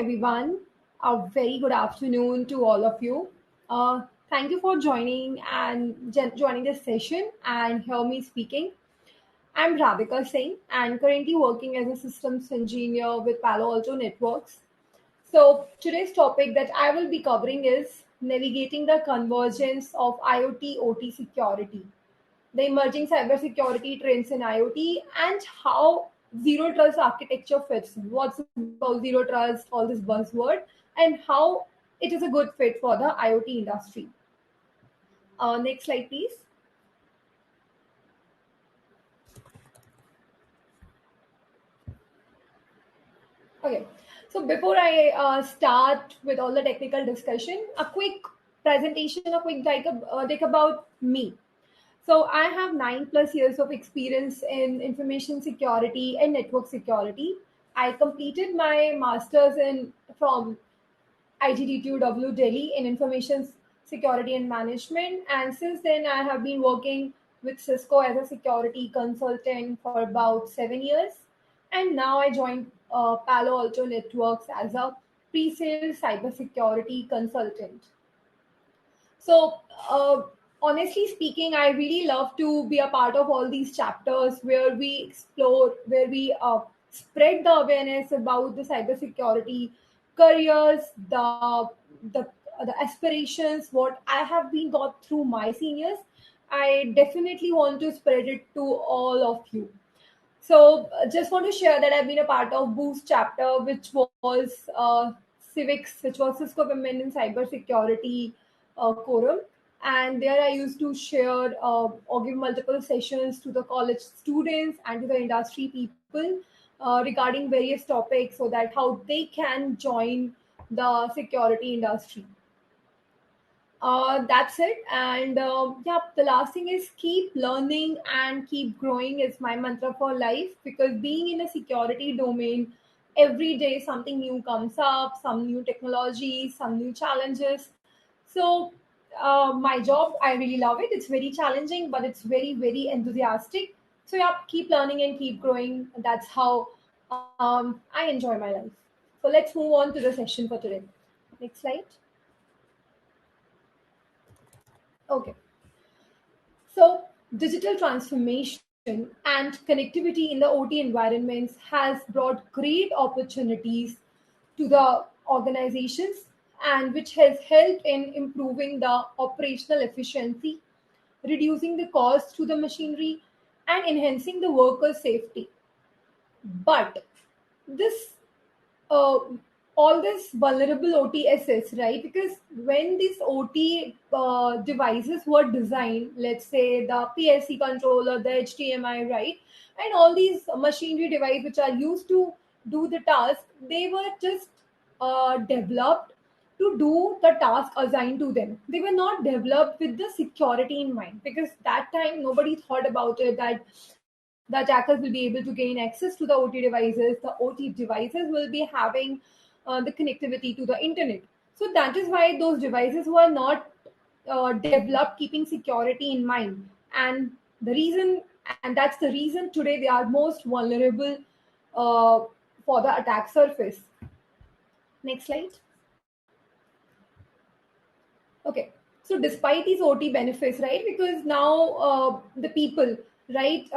everyone. A very good afternoon to all of you. Thank you for joining this session and hear me speaking. I'm Radhika Singh and currently working as a systems engineer with Palo Alto Networks. So today's topic that I will be covering is navigating the convergence of IoT OT security, the emerging cybersecurity trends in IoT, and how zero trust architecture fits in. What's about zero trust, all this buzzword, and how it is a good fit for the IoT industry. Next slide, please. Okay, so before I start with all the technical discussion, a quick presentation, a quick take about me. So I have 9+ years of experience in information security and network security. I completed my master's in from IGDTUW Delhi in information security and management, and since then I have been working with Cisco as a security consultant for about 7 years, and now I joined Palo Alto Networks as a pre-sales cybersecurity consultant. So, honestly speaking, I really love to be a part of all these chapters where we explore, where we spread the awareness about the cybersecurity careers, the the aspirations, what I have been got through my seniors. I definitely want to spread it to all of you. So, just want to share that I've been a part of Boost chapter, which was Civics, which was Cisco Women in Cybersecurity Quorum. And there I used to share or give multiple sessions to the college students and to the industry people regarding various topics so that how they can join the security industry. That's it. And yeah, the last thing is keep learning and keep growing is my mantra for life, because being in a security domain, every day something new comes up, some new technology, some new challenges. So my job, I really love it. It's very challenging, but it's very, very enthusiastic. So yeah, keep learning and keep growing. That's how I enjoy my life. So let's move on to the session for today. Next slide. Okay. So, digital transformation and connectivity in the OT environments has brought great opportunities to the organizations, and which has helped in improving the operational efficiency, reducing the cost to the machinery, and enhancing the worker safety. But this uh, all this vulnerable OTSS, right? Because when these OT devices were designed, let's say the PSC controller, the HDMI, right, and all these machinery devices which are used to do the task, they were just developed to do the task assigned to them. They were not developed with the security in mind, because that time nobody thought about it that the attackers will be able to gain access to the OT devices. The OT devices will be having the connectivity to the internet. So that is why those devices were not developed keeping security in mind. And the reason, and that's the reason today they are most vulnerable uh, for the attack surface. Next slide. Okay. So despite these OT benefits, right? Because now the people, right?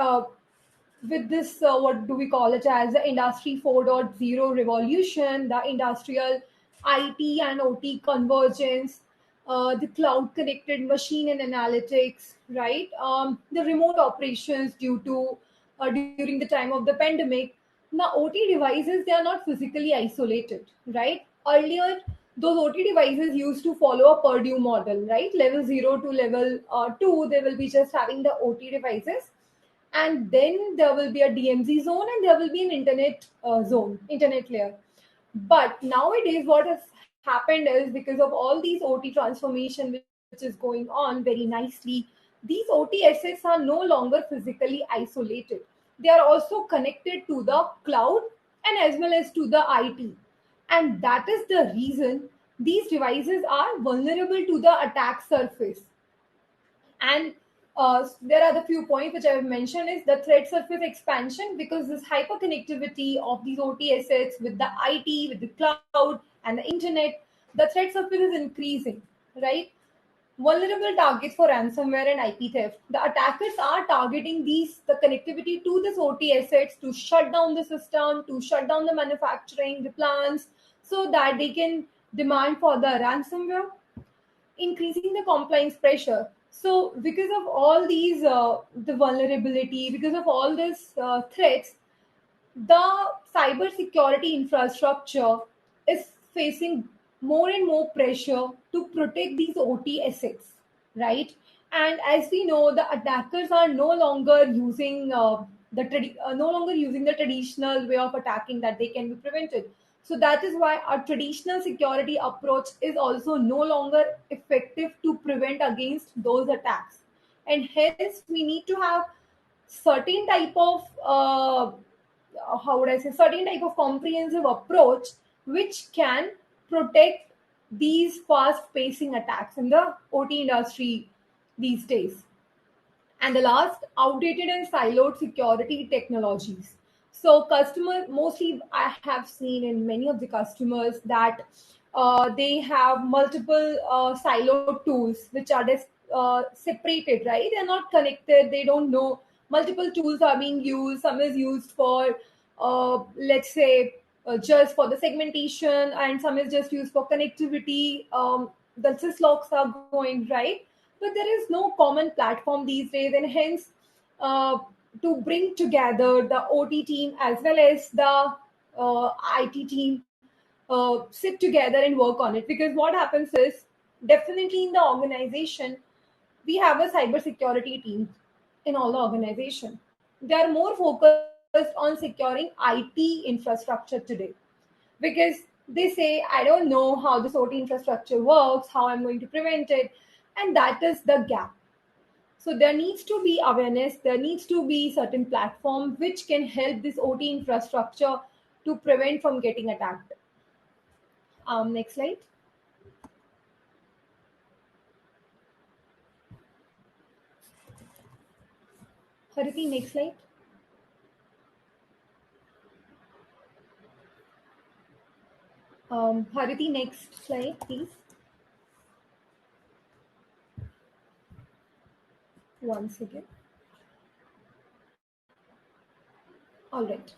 With this, what do we call it as the Industry 4.0 revolution, the industrial IT and OT convergence, the cloud connected machine and analytics, right? The remote operations due to during the time of the pandemic. Now, OT devices, they are not physically isolated, right? Earlier, those OT devices used to follow a Purdue model, right? Level 0 to level 2, they will be just having the OT devices, and then there will be a DMZ zone, and there will be an internet zone, internet layer. But nowadays, what has happened is, because of all these OT transformation which is going on very nicely, these OT assets are no longer physically isolated. They are also connected to the cloud and as well as to the IT. And that is the reason these devices are vulnerable to the attack surface. And There are the few points which I have mentioned is the threat surface expansion, because this hyperconnectivity of these OT assets with the IT, with the cloud and the internet, the threat surface is increasing, right? Vulnerable targets for ransomware and IP theft. The attackers are targeting the connectivity to this OT assets to shut down the system, to shut down the manufacturing, the plants, so that they can demand for the ransomware, increasing the compliance pressure. So, because of all these, the vulnerability, because of all these threats, the cybersecurity infrastructure is facing more and more pressure to protect these OT assets, right? And as we know, the attackers are no longer using no longer using the traditional way of attacking that they can be prevented. So that is why our traditional security approach is also no longer effective to prevent against those attacks, and hence we need to have certain type of how would I say, certain type of comprehensive approach which can protect these fast pacing attacks in the OT industry these days. And the last, outdated and siloed security technologies. So customers, mostly I have seen in many of the customers that they have multiple siloed tools which are separated, right? They're not connected, they don't know. Multiple tools are being used. Some is used for let's say just for the segmentation, and some is just used for connectivity. The syslocks are going, right? But there is no common platform these days, and hence uh, to bring together the OT team as well as the IT team, sit together and work on it. Because what happens is, definitely in the organization, we have a cybersecurity team in all the organization. They are more focused on securing IT infrastructure today, because they say, I don't know how this OT infrastructure works, how I'm going to prevent it, and that is the gap. So there needs to be awareness, there needs to be certain platform which can help this OT infrastructure to prevent from getting attacked. Next slide. Hariti, next slide. Hariti, next slide, please. Once again. All right.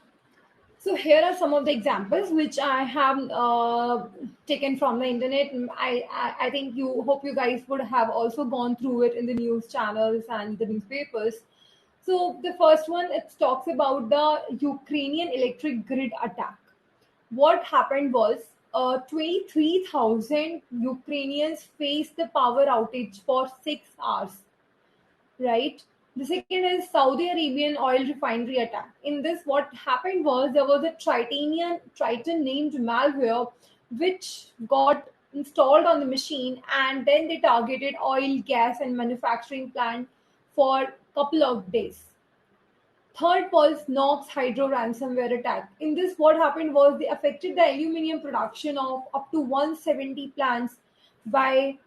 So here are some of the examples which I have taken from the internet. I think you hope you guys would have also gone through it in the news channels and the newspapers. So the first one, it talks about the Ukrainian electric grid attack. What happened was 23,000 Ukrainians faced the power outage for 6 hours, right? The second is Saudi Arabian oil refinery attack. In this, what happened was there was a Triton named malware which got installed on the machine, and then they targeted oil, gas, and manufacturing plant for a couple of days. Third was Nox Hydro ransomware attack. In this, what happened was they affected the aluminium production of up to 170 plants by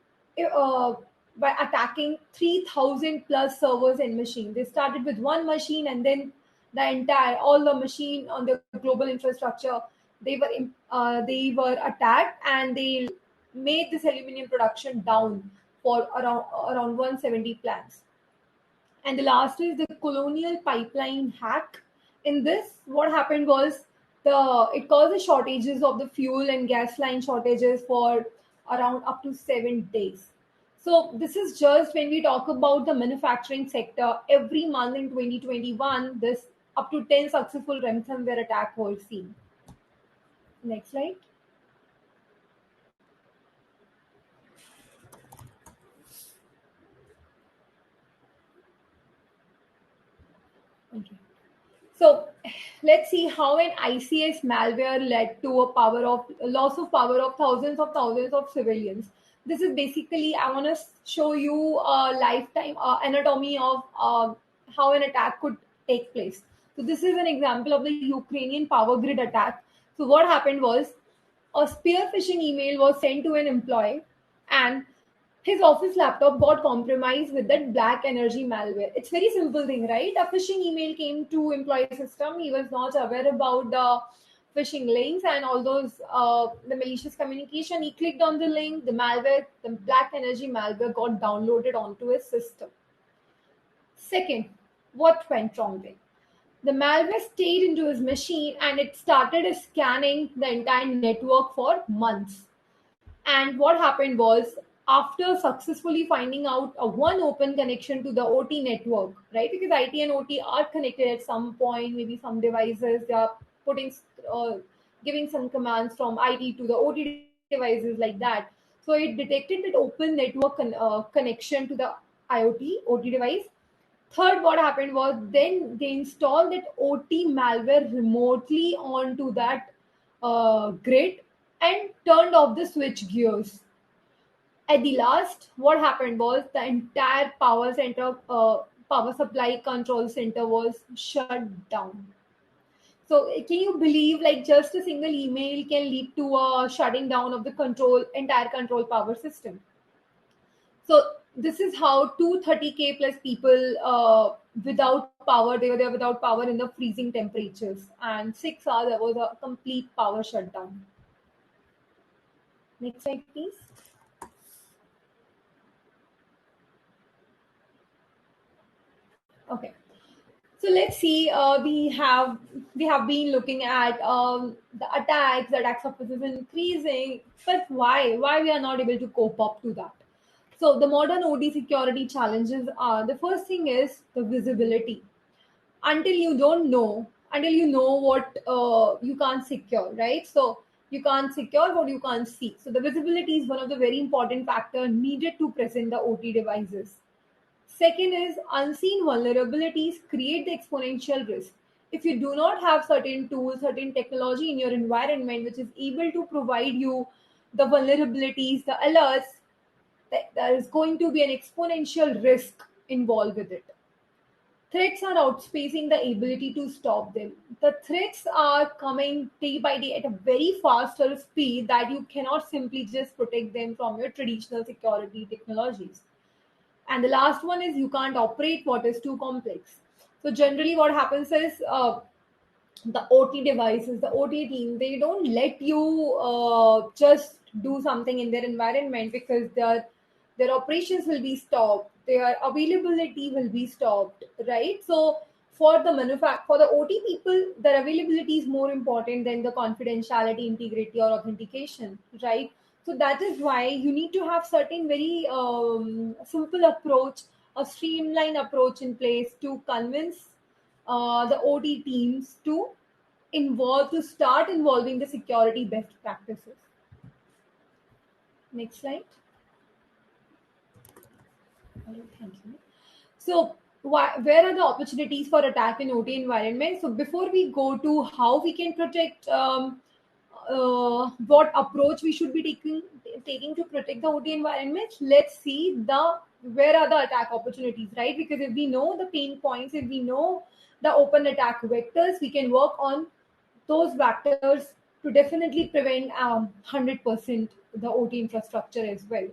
uh, by attacking 3,000 plus servers and machines. They started with one machine, and then the entire all the machine on the global infrastructure, they were attacked, and they made this aluminium production down for around 170 plants. And the last is the colonial pipeline hack. In this, what happened was it caused the shortages of the fuel and gas line shortages for around up to 7 days. So this is just when we talk about the manufacturing sector. Every month in 2021, this up to 10 successful ransomware attack were seen. Next slide. Okay. So let's see how an ICS malware led to a loss of power of thousands of civilians. This is basically, I want to show you a lifetime anatomy of how an attack could take place. So this is an example of the Ukrainian power grid attack. So what happened was a spear phishing email was sent to an employee, and his office laptop got compromised with that black energy malware. It's very simple thing, right? A phishing email came to employee system. He was not aware about the phishing links and all those the malicious communication. He clicked on the link, the malware, the black energy malware got downloaded onto his system. Second, what went wrong there? The malware stayed into his machine and it started scanning the entire network for months. And what happened was, after successfully finding out a one open connection to the OT network, right? Because IT and OT are connected at some point, maybe some devices, they are putting, giving some commands from IT to the OT devices like that. So it detected that open network connection to the IoT, OT device. Third, what happened was then they installed that OT malware remotely onto that grid and turned off the switch gears. At the last, what happened was the entire power supply control center was shut down. So can you believe like just a single email can lead to a shutting down of the entire control power system? So this is how 230K plus people without power, they were there without power in the freezing temperatures, and 6 hours there was a complete power shutdown. Next slide, please. Okay. So let's see. We have been looking at the attacks. The attack surface is increasing, but why? Why we are not able to cope up to that? So the modern OD security challenges are, the first thing is the visibility. Until you know what you can't secure, right? So you can't secure what you can't see. So the visibility is one of the very important factor needed to present the OT devices. Second is unseen vulnerabilities create the exponential risk. If you do not have certain tools, certain technology in your environment which is able to provide you the vulnerabilities, the alerts, there is going to be an exponential risk involved with it. Threats are outspacing the ability to stop them. The threats are coming day by day at a very faster speed that you cannot simply just protect them from your traditional security technologies. And the last one is you can't operate what is too complex. So generally what happens is the OT devices, the OT team, they don't let you just do something in their environment because their operations will be stopped, their availability will be stopped, right? So for the OT people, their availability is more important than the confidentiality, integrity, or authentication, right? So that is why you need to have certain very simple approach, a streamlined approach in place to convince the OT teams to start involving the security best practices. Next slide. All right, thank you. So, where are the opportunities for attack in OT environment? So, before we go to how we can protect, what approach we should be taking to protect the OT environment, let's see the where are the attack opportunities, right? Because if we know the pain points, if we know the open attack vectors, we can work on those vectors to definitely prevent 100% the OT infrastructure as well.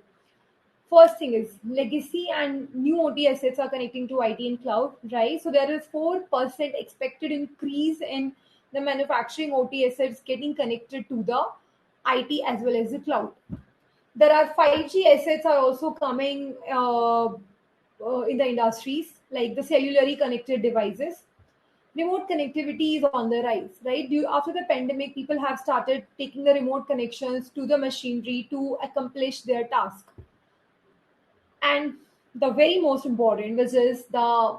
First thing is legacy and new OT assets are connecting to IT and cloud, right? So there is 4% expected increase in the manufacturing OT assets getting connected to the IT as well as the cloud. There are 5G assets are also coming in the industries, like the cellularly connected devices. Remote connectivity is on the rise, right? After the pandemic, people have started taking the remote connections to the machinery to accomplish their task. And the very most important, which is the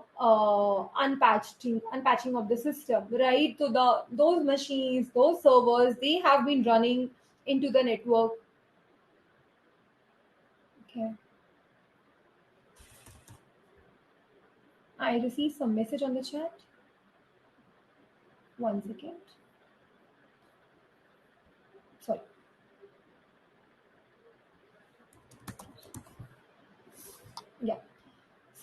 unpatching of the system, right? So those machines, those servers, they have been running into the network. Okay, I received some message on the chat. One second. Sorry. Yeah.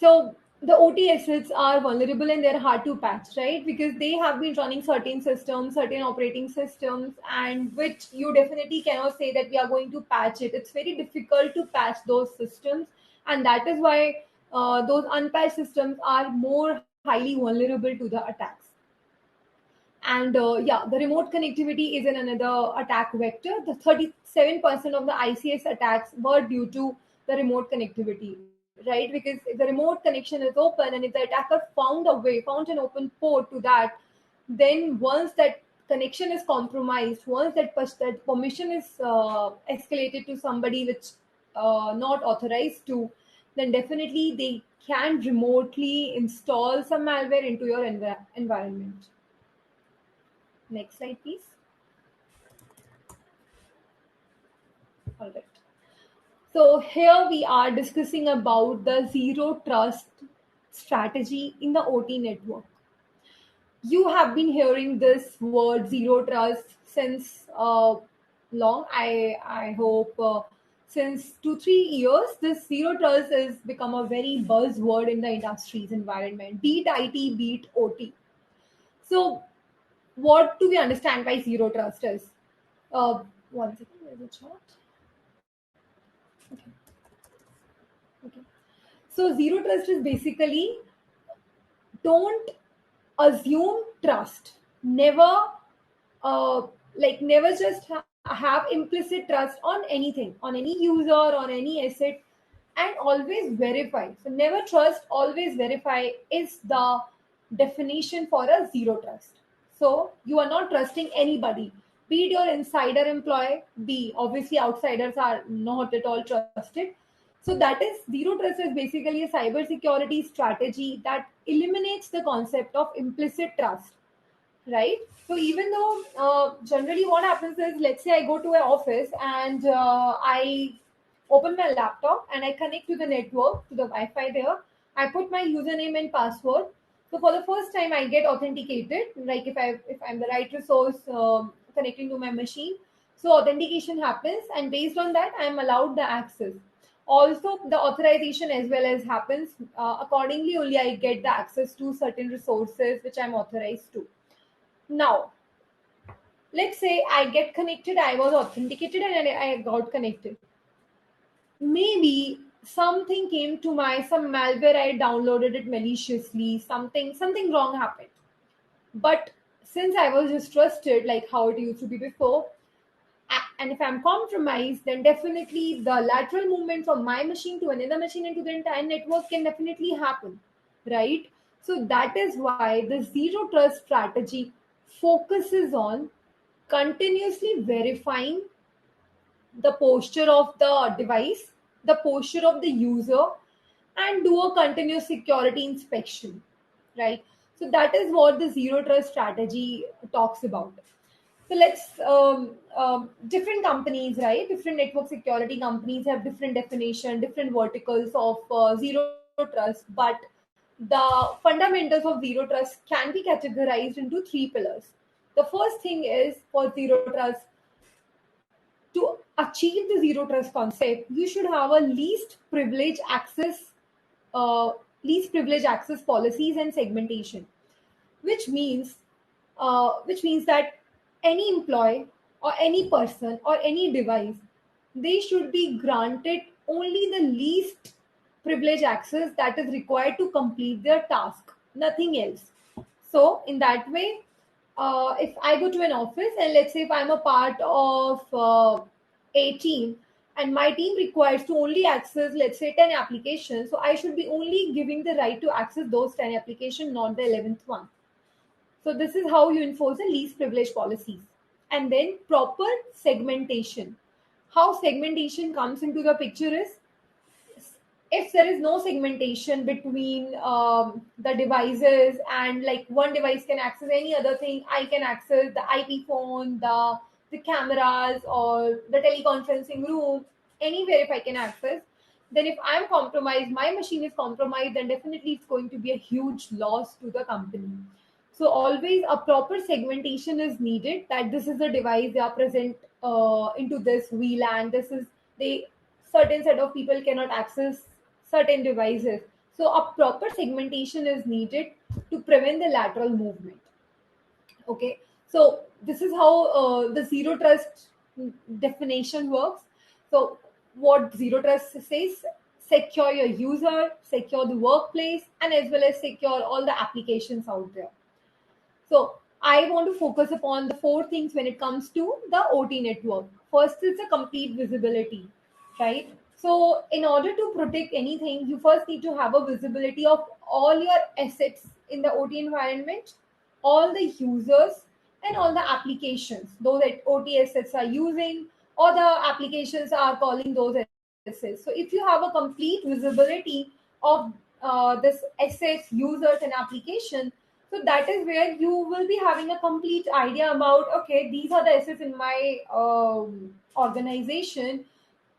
So the OT assets are vulnerable and they're hard to patch, right? Because they have been running certain systems, certain operating systems, and which you definitely cannot say that we are going to patch it. It's very difficult to patch those systems, and that is why those unpatched systems are more highly vulnerable to the attacks. And yeah, the remote connectivity is in another attack vector. The 37% of the ICS attacks were due to the remote connectivity, right? Because if the remote connection is open and if the attacker found a way, found an open port to that, then once that connection is compromised, once that permission is escalated to somebody which not authorized to, then definitely they can remotely install some malware into your environment. Next slide, please. All right. So here we are discussing about the zero trust strategy in the OT network. You have been hearing this word zero trust since long. I hope since 2 3 years, this zero trust has become a very buzzword in the industry's environment. Beat IT, beat OT. So what do we understand by zero trust is? One second, there's a chart. Okay. Okay. So zero trust is basically don't assume trust. Never, never just have implicit trust on anything, on any user, on any asset, and always verify. So never trust, always verify is the definition for a zero trust. So you are not trusting anybody, be it your insider employee, be obviously outsiders are not at all trusted. So that is zero trust is basically a cybersecurity strategy that eliminates the concept of implicit trust, right? So even though generally what happens is, let's say I go to an office and I open my laptop and I connect to the network, to the Wi-Fi there. I put my username and password. So for the first time, I get authenticated. Like if I'm the right resource connecting to my machine, so authentication happens, and based on that, I am allowed the access. Also, the authorization as well as happens accordingly. Only I get the access to certain resources which I'm authorized to. Now, let's say I get connected, I was authenticated and I got connected. Maybe something came to my some malware, I downloaded it maliciously, something wrong happened. But since I was just trusted like how it used to be before, and if I'm compromised, then definitely the lateral movement from my machine to another machine into the entire network can definitely happen, right? So that is why the zero trust strategy focuses on continuously verifying the posture of the device, the posture of the user, and do a continuous security inspection, right? So that is what the zero trust strategy talks about. So let's different companies, right? Different network security companies have different definition, different verticals of zero trust, but the fundamentals of zero trust can be categorized into three pillars. The first thing is for zero trust, to achieve the zero trust concept, you should have a uh, least privilege access policies and segmentation, which means that any employee or any person or any device, they should be granted only the least privilege access that is required to complete their task, nothing else. So in that way, if I go to an office and let's say if I'm a part of a team and my team requires to only access let's say 10 applications, so I should be only giving the right to access those 10 applications, not the 11th one. So this is how you enforce the least privilege policies. And then proper segmentation. How segmentation comes into the picture is, if there is no segmentation between the devices and like one device can access any other thing, I can access the IP phone, the cameras or the teleconferencing room, anywhere if I can access, then if I'm compromised, my machine is compromised, then definitely it's going to be a huge loss to the company. So always a proper segmentation is needed, that this is the device they are present into this VLAN. This is they certain set of people cannot access certain devices. So a proper segmentation is needed to prevent the lateral movement. Okay, so this is how the zero trust definition works. So what zero trust says: secure your user, secure the workplace, and as well as secure all the applications out there. So I want to focus upon the four things when it comes to the OT network. First is the complete visibility, right? So in order to protect anything, you first need to have a visibility of all your assets in the OT environment, all the users, and all the applications those that OT assets are using, or the applications are calling those assets. So if you have a complete visibility of this assets, users, and application, so that is where you will be having a complete idea about, okay, these are the assets in my organization,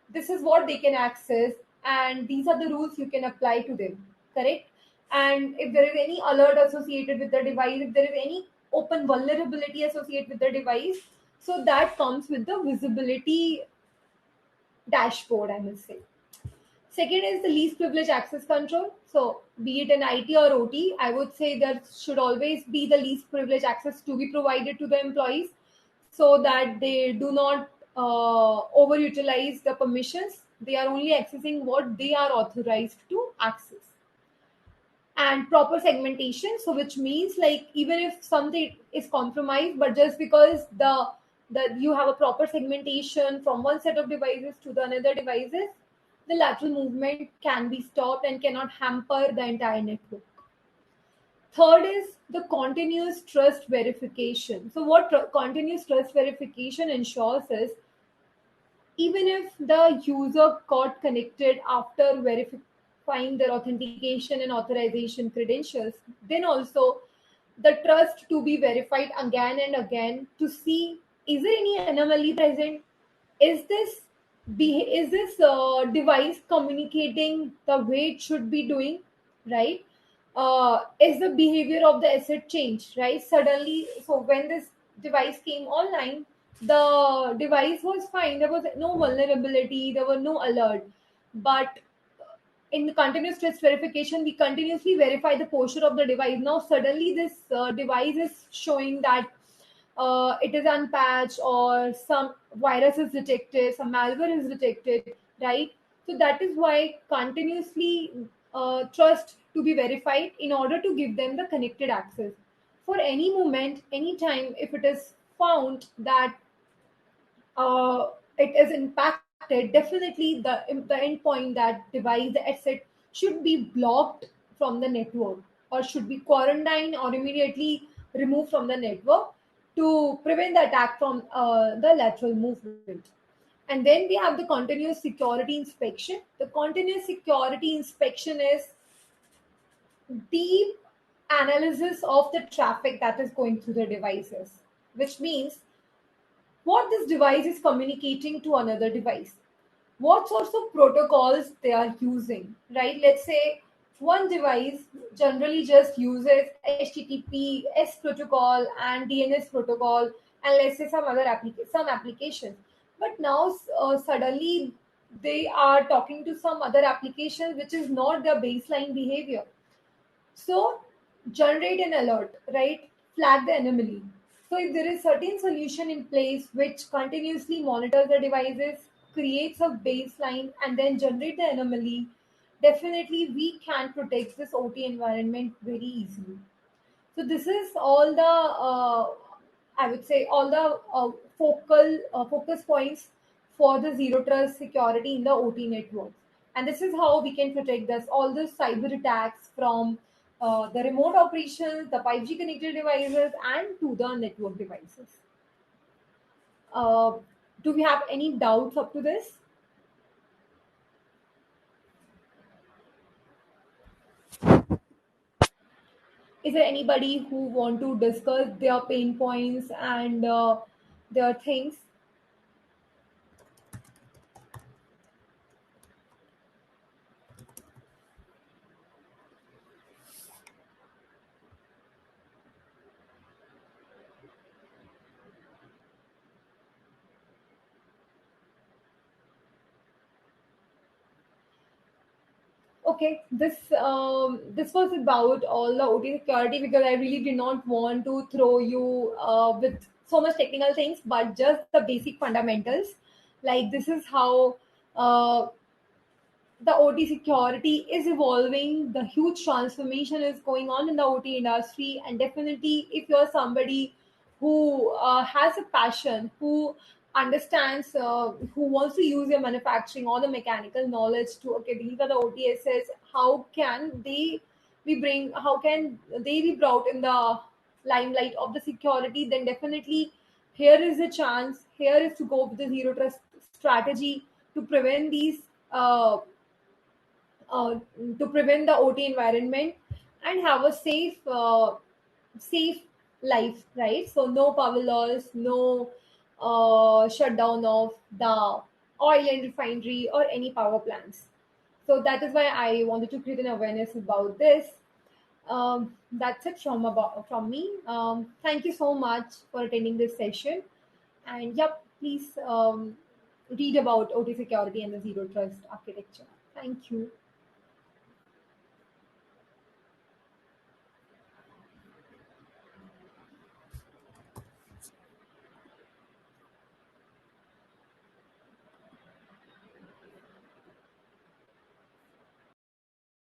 this is what they can access, and these are the rules you can apply to them, correct? And if there is any alert associated with the device, if there is any open vulnerability associated with the device, so that comes with the visibility dashboard, I must say. Second is the least privilege access control. So, be it an IT or OT, I would say there should always be the least privilege access to be provided to the employees so that they do not overutilize the permissions. They are only accessing what they are authorized to access. And proper segmentation, so which means like even if something is compromised, but just because the you have a proper segmentation from one set of devices to the another devices, the lateral movement can be stopped and cannot hamper the entire network. Third is the continuous trust verification. So what continuous trust verification ensures is, even if the user got connected after verifying their authentication and authorization credentials, then also the trust to be verified again and again to see, is there any anomaly present, is this is this device communicating the way it should be doing, right? Is the behavior of the asset changed, right? Suddenly, so when this device came online, the device was fine, there was no vulnerability, there were no alert. But in the continuous test verification, we continuously verify the posture of the device. Now suddenly this device is showing that it is unpatched, or some virus is detected, some malware is detected, right? So that is why continuously trust to be verified in order to give them the connected access. For any moment, any time, if it is found that it is impacted, definitely the endpoint, that device, the asset should be blocked from the network, or should be quarantined or immediately removed from the network to prevent the attack from the lateral movement. And then we have the continuous security inspection. The continuous security inspection is deep analysis of the traffic that is going through the devices, which means what this device is communicating to another device, what sorts of protocols they are using, right? Let's say one device generally just uses HTTPS protocol and DNS protocol, and let's say some applications. But now suddenly they are talking to some other applications which is not their baseline behavior. So generate an alert, right? Flag the anomaly. So if there is certain solution in place which continuously monitors the devices, creates a baseline, and then generate the anomaly, definitely we can protect this OT environment very easily. So this is all the I would say all the focus points for the zero trust security in the OT networks, and this is how we can protect this all the cyber attacks from the remote operations, the 5G connected devices, and to the network devices. Uh, do we have any doubts up to this? Is there anybody who want to discuss their pain points and their things? Okay, this was about all the OT security because I really did not want to throw you with so much technical things, but just the basic fundamentals. Like this is how uh, the OT security is evolving. The huge transformation is going on in the OT industry, and definitely, if you're somebody who has a passion, who understands, who wants to use your manufacturing or the mechanical knowledge to okay, these are the OTSs. How can they How can they be brought in the limelight of the security? Then definitely, here is a chance. Here is to go with the zero trust strategy to prevent these. Uh, to prevent the OT environment and have a safe life, right? So no power loss, no shutdown of the oil and refinery or any power plants. So that is why I wanted to create an awareness about this. That's it from me. Thank you so much for attending this session. And yep, please read about OT security and the zero trust architecture. Thank you.